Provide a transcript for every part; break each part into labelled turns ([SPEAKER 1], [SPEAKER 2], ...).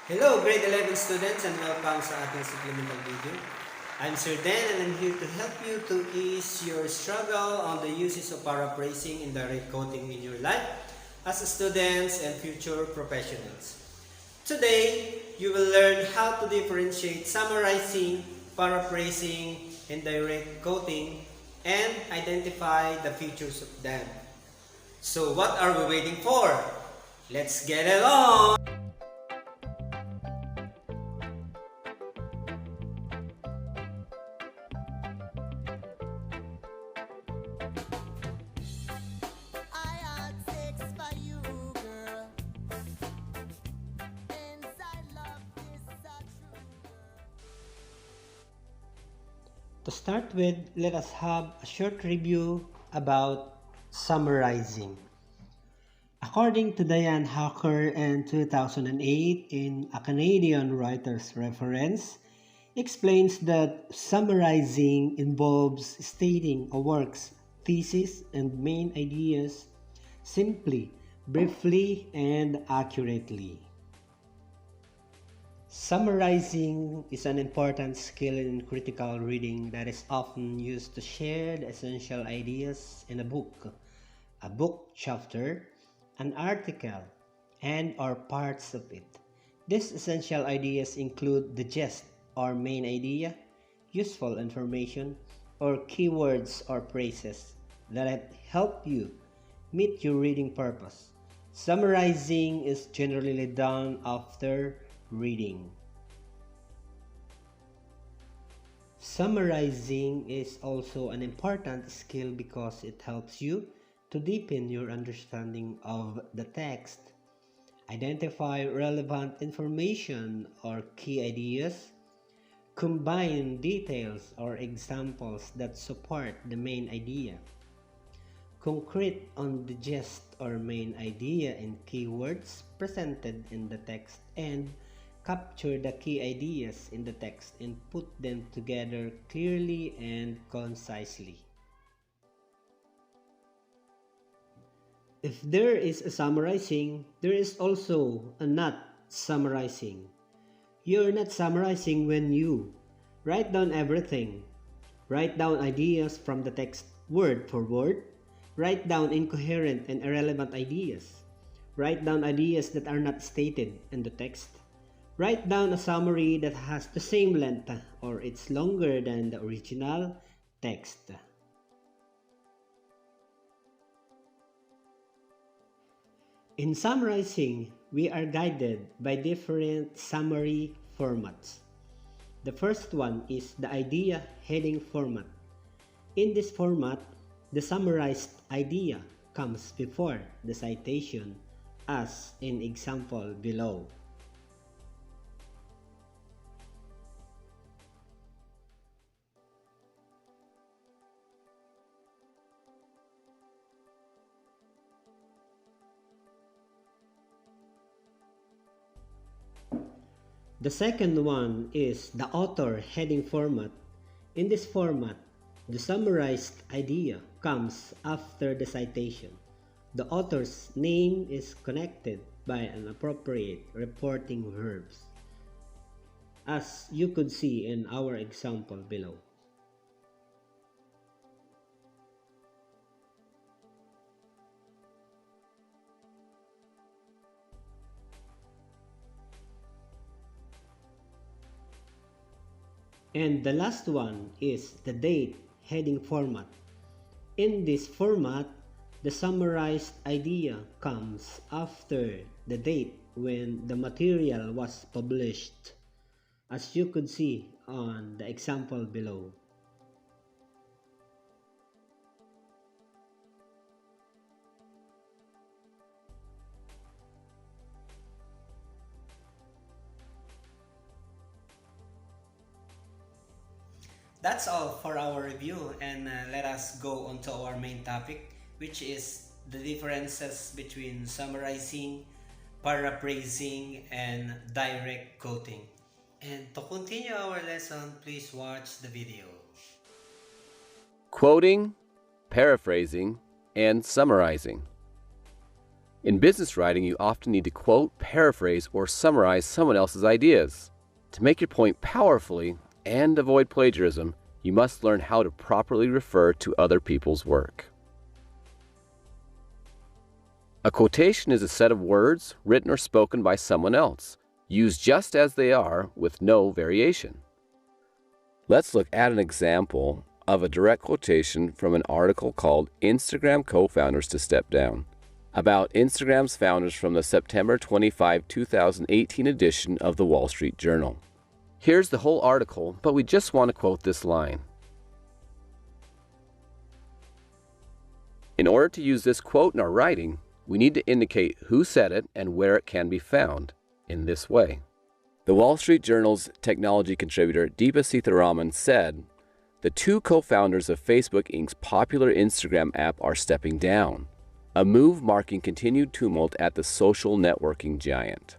[SPEAKER 1] Hello, grade 11 students, and welcome sa ating supplemental video. I'm Sir Dan, and I'm here to help you to ease your struggle on the uses of paraphrasing and direct quoting in your life as students and future professionals. Today, you will learn how to differentiate summarizing, paraphrasing, and direct quoting, and identify the features of them. So what are we waiting for? Let's get it on!
[SPEAKER 2] I had sex for you, girl. Inside love is so true,
[SPEAKER 1] To start with, let us have a short review about summarizing. According to Diane Hacker in 2008 in a Canadian writer's reference, explains that summarizing involves stating a work's thesis and main ideas simply, briefly, and accurately. Summarizing is an important skill in critical reading that is often used to share the essential ideas in a book chapter, an article, and or parts of it. These essential ideas include the gist or main idea, useful information, or keywords or phrases that help you meet your reading purpose. Summarizing is generally done after reading. Summarizing is also an important skill because it helps you to deepen your understanding of the text, identify relevant information or key ideas, combine details or examples that support the main idea, concrete on the gist or main idea in keywords presented in the text, and capture the key ideas in the text and put them together clearly and concisely. If there is a summarizing, there is also a not summarizing. You're not summarizing when you write down everything. Write down ideas from the text word for word. Write down incoherent and irrelevant ideas. Write down ideas that are not stated in the text. Write down a summary that has the same length or it's longer than the original text. In summarizing, we are guided by different summary formats. The first one is the idea heading format. In this format, the summarized idea comes before the citation, as in example below. The second one is the author heading format. In this format, the summarized idea comes after the citation. The author's name is connected by an appropriate reporting verbs, as you could see in our example below. And the last one is the date heading format. In this format, the summarized idea comes after the date when the material was published, as you could see on the example below. That's all for our review, and let us go on to our main topic, which is the differences between summarizing, paraphrasing, and direct quoting. And to continue our lesson, please watch the video.
[SPEAKER 3] Quoting, paraphrasing, and summarizing. In business writing, you often need to quote, paraphrase, or summarize someone else's ideas. To make your point powerfully and avoid plagiarism, you must learn how to properly refer to other people's work. A quotation is a set of words written or spoken by someone else, used just as they are with no variation. Let's look at an example of a direct quotation from an article called Instagram Co-Founders to Step Down, about Instagram's founders from the September 25, 2018 edition of the Wall Street Journal. Here's the whole article, but we just want to quote this line. In order to use this quote in our writing, we need to indicate who said it and where it can be found in this way. The Wall Street Journal's technology contributor Deepa Seetharaman said, "The two co-founders of Facebook Inc.'s popular Instagram app are stepping down, a move marking continued tumult at the social networking giant."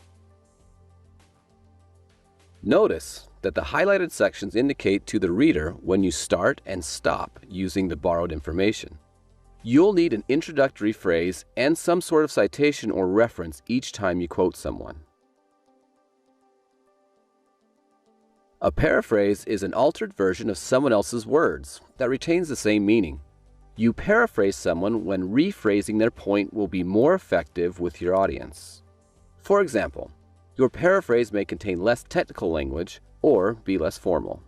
[SPEAKER 3] Notice that the highlighted sections indicate to the reader when you start and stop using the borrowed information. You'll need an introductory phrase and some sort of citation or reference each time you quote someone. A paraphrase is an altered version of someone else's words that retains the same meaning. You paraphrase someone when rephrasing their point will be more effective with your audience. For example, your paraphrase may contain less technical language or be less formal.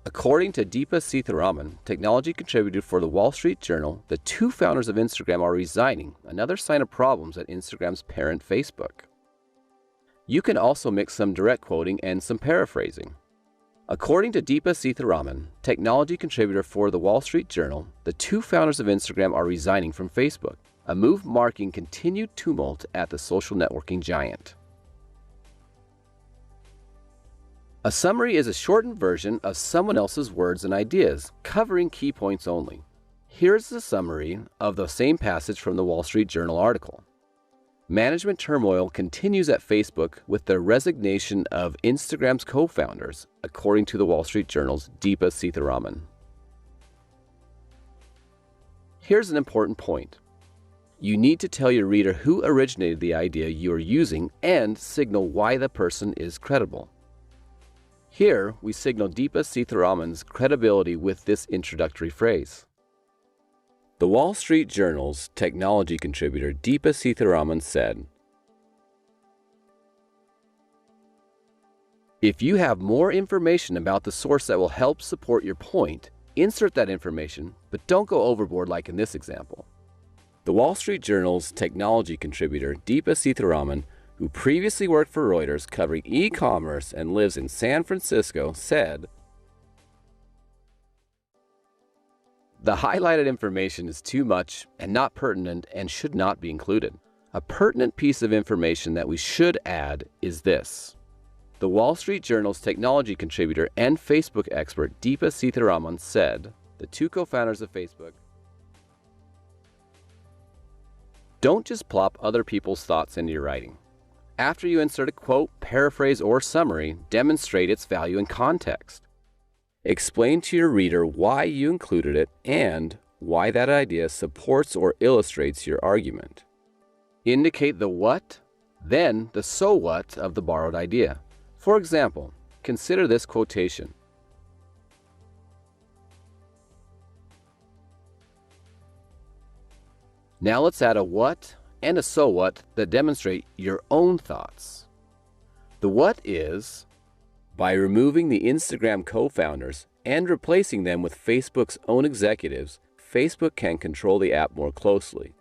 [SPEAKER 3] According to Deepa Seetharaman, technology contributor for the Wall Street Journal, the two founders of Instagram are resigning, another sign of problems at Instagram's parent Facebook. You can also mix some direct quoting and some paraphrasing. According to Deepa Seetharaman, technology contributor for the Wall Street Journal, the two founders of Instagram are resigning from Facebook, a move marking continued tumult at the social networking giant. A summary is a shortened version of someone else's words and ideas, covering key points only. Here's the summary of the same passage from the Wall Street Journal article. Management turmoil continues at Facebook with the resignation of Instagram's co-founders, according to the Wall Street Journal's Deepa Seetharaman. Here's an important point. You need to tell your reader who originated the idea you are using and signal why the person is credible. Here, we signal Deepa Seetharaman's credibility with this introductory phrase. The Wall Street Journal's technology contributor Deepa Seetharaman said, "If you have more information about the source that will help support your point, insert that information, but don't go overboard like in this example." The Wall Street Journal's technology contributor Deepa Seetharaman, who previously worked for Reuters covering e-commerce and lives in San Francisco, said, "The highlighted information is too much and not pertinent and should not be included. A pertinent piece of information that we should add is this." The Wall Street Journal's technology contributor and Facebook expert Deepa Seetharaman said, the two co-founders of Facebook, "Don't just plop other people's thoughts into your writing. After you insert a quote, paraphrase, or summary, demonstrate its value and context. Explain to your reader why you included it and why that idea supports or illustrates your argument. Indicate the what, then the so what of the borrowed idea. For example, consider this quotation. Now let's add a what and a so what that demonstrate your own thoughts. The what is, by removing the Instagram co-founders and replacing them with Facebook's own executives, Facebook can control the app more closely.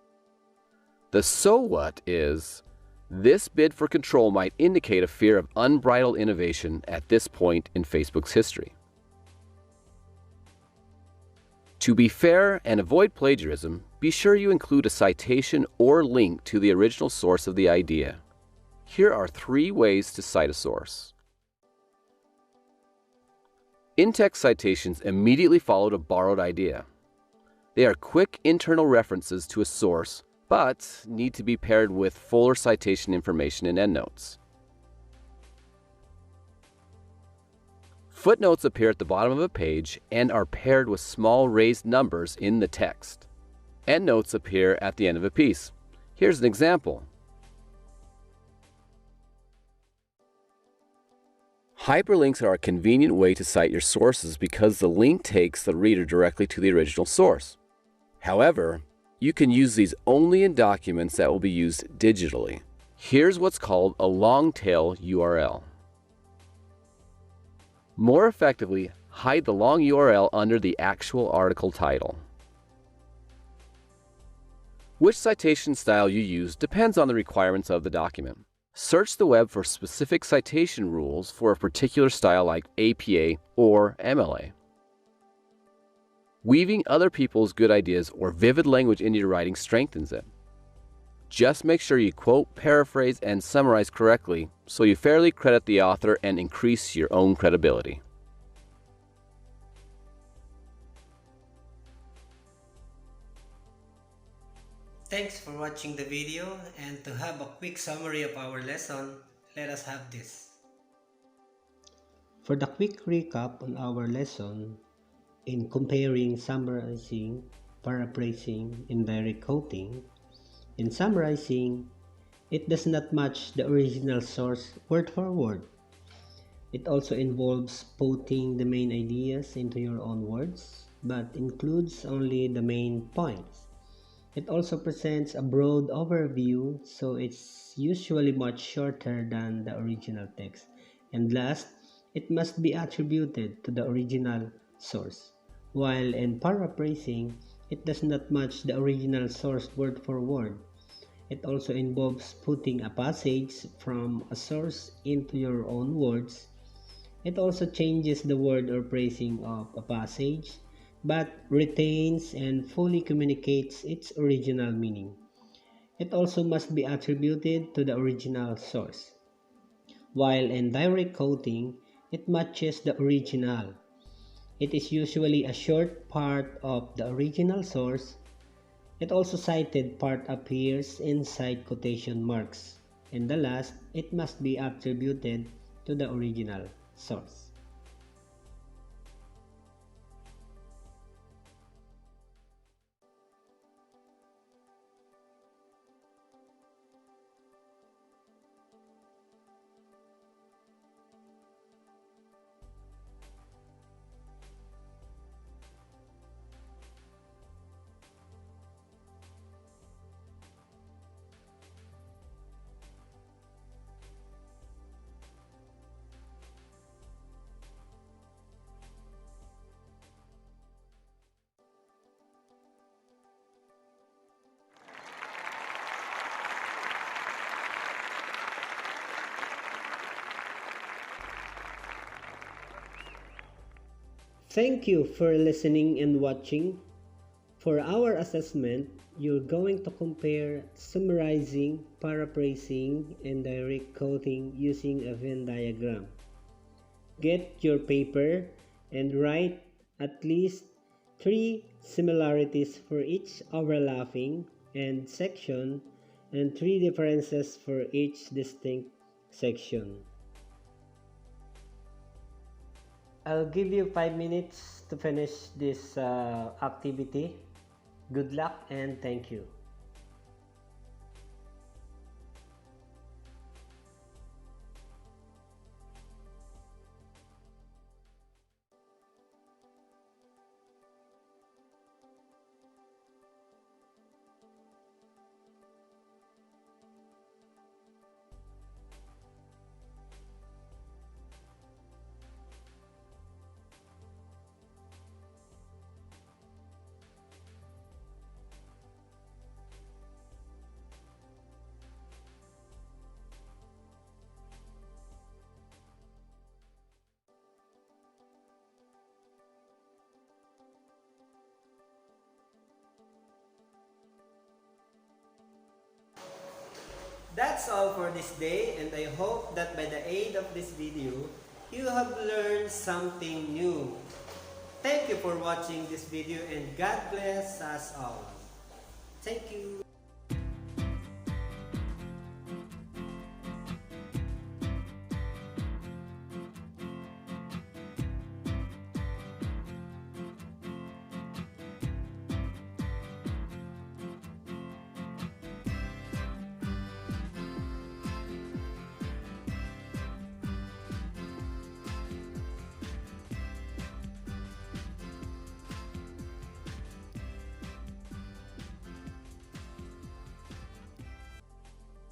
[SPEAKER 3] The so what is, this bid for control might indicate a fear of unbridled innovation at this point in Facebook's history. To be fair and avoid plagiarism, be sure you include a citation or link to the original source of the idea. Here are 3 ways to cite a source. In-text citations immediately follow a borrowed idea. They are quick internal references to a source, but need to be paired with fuller citation information in endnotes. Footnotes appear at the bottom of a page and are paired with small raised numbers in the text. Endnotes appear at the end of a piece. Here's an example. Hyperlinks are a convenient way to cite your sources because the link takes the reader directly to the original source. However, you can use these only in documents that will be used digitally. Here's what's called a long tail URL. More effectively, hide the long URL under the actual article title. Which citation style you use depends on the requirements of the document. Search the web for specific citation rules for a particular style like APA or MLA. Weaving other people's good ideas or vivid language into your writing strengthens it. Just make sure you quote, paraphrase, and summarize correctly so you fairly credit the author and increase your own credibility.
[SPEAKER 1] Thanks for watching the video, and to have a quick summary of our lesson, let us have this. For the quick recap on our lesson, in comparing, summarizing, paraphrasing, and direct quoting, in summarizing, it does not match the original source word for word. It also involves putting the main ideas into your own words, but includes only the main points. It also presents a broad overview, so it's usually much shorter than the original text. And last, it must be attributed to the original source. While in paraphrasing, it does not match the original source word for word. It also involves putting a passage from a source into your own words. It also changes the word or phrasing of a passage, but retains and fully communicates its original meaning. It also must be attributed to the original source. While in direct quoting, it matches the original. It is usually a short part of the original source. It also cited part appears inside quotation marks. And the last, it must be attributed to the original source. Thank you for listening and watching. For our assessment, you're going to compare summarizing, paraphrasing, and direct quoting using a Venn diagram. Get your paper and write at least 3 similarities for each overlapping and section and 3 differences for each distinct section. I'll give you 5 minutes to finish this activity. Good luck and thank you. That's all for this day, and I hope that by the aid of this video, you have learned something new. Thank you for watching this video, and God bless us all. Thank you.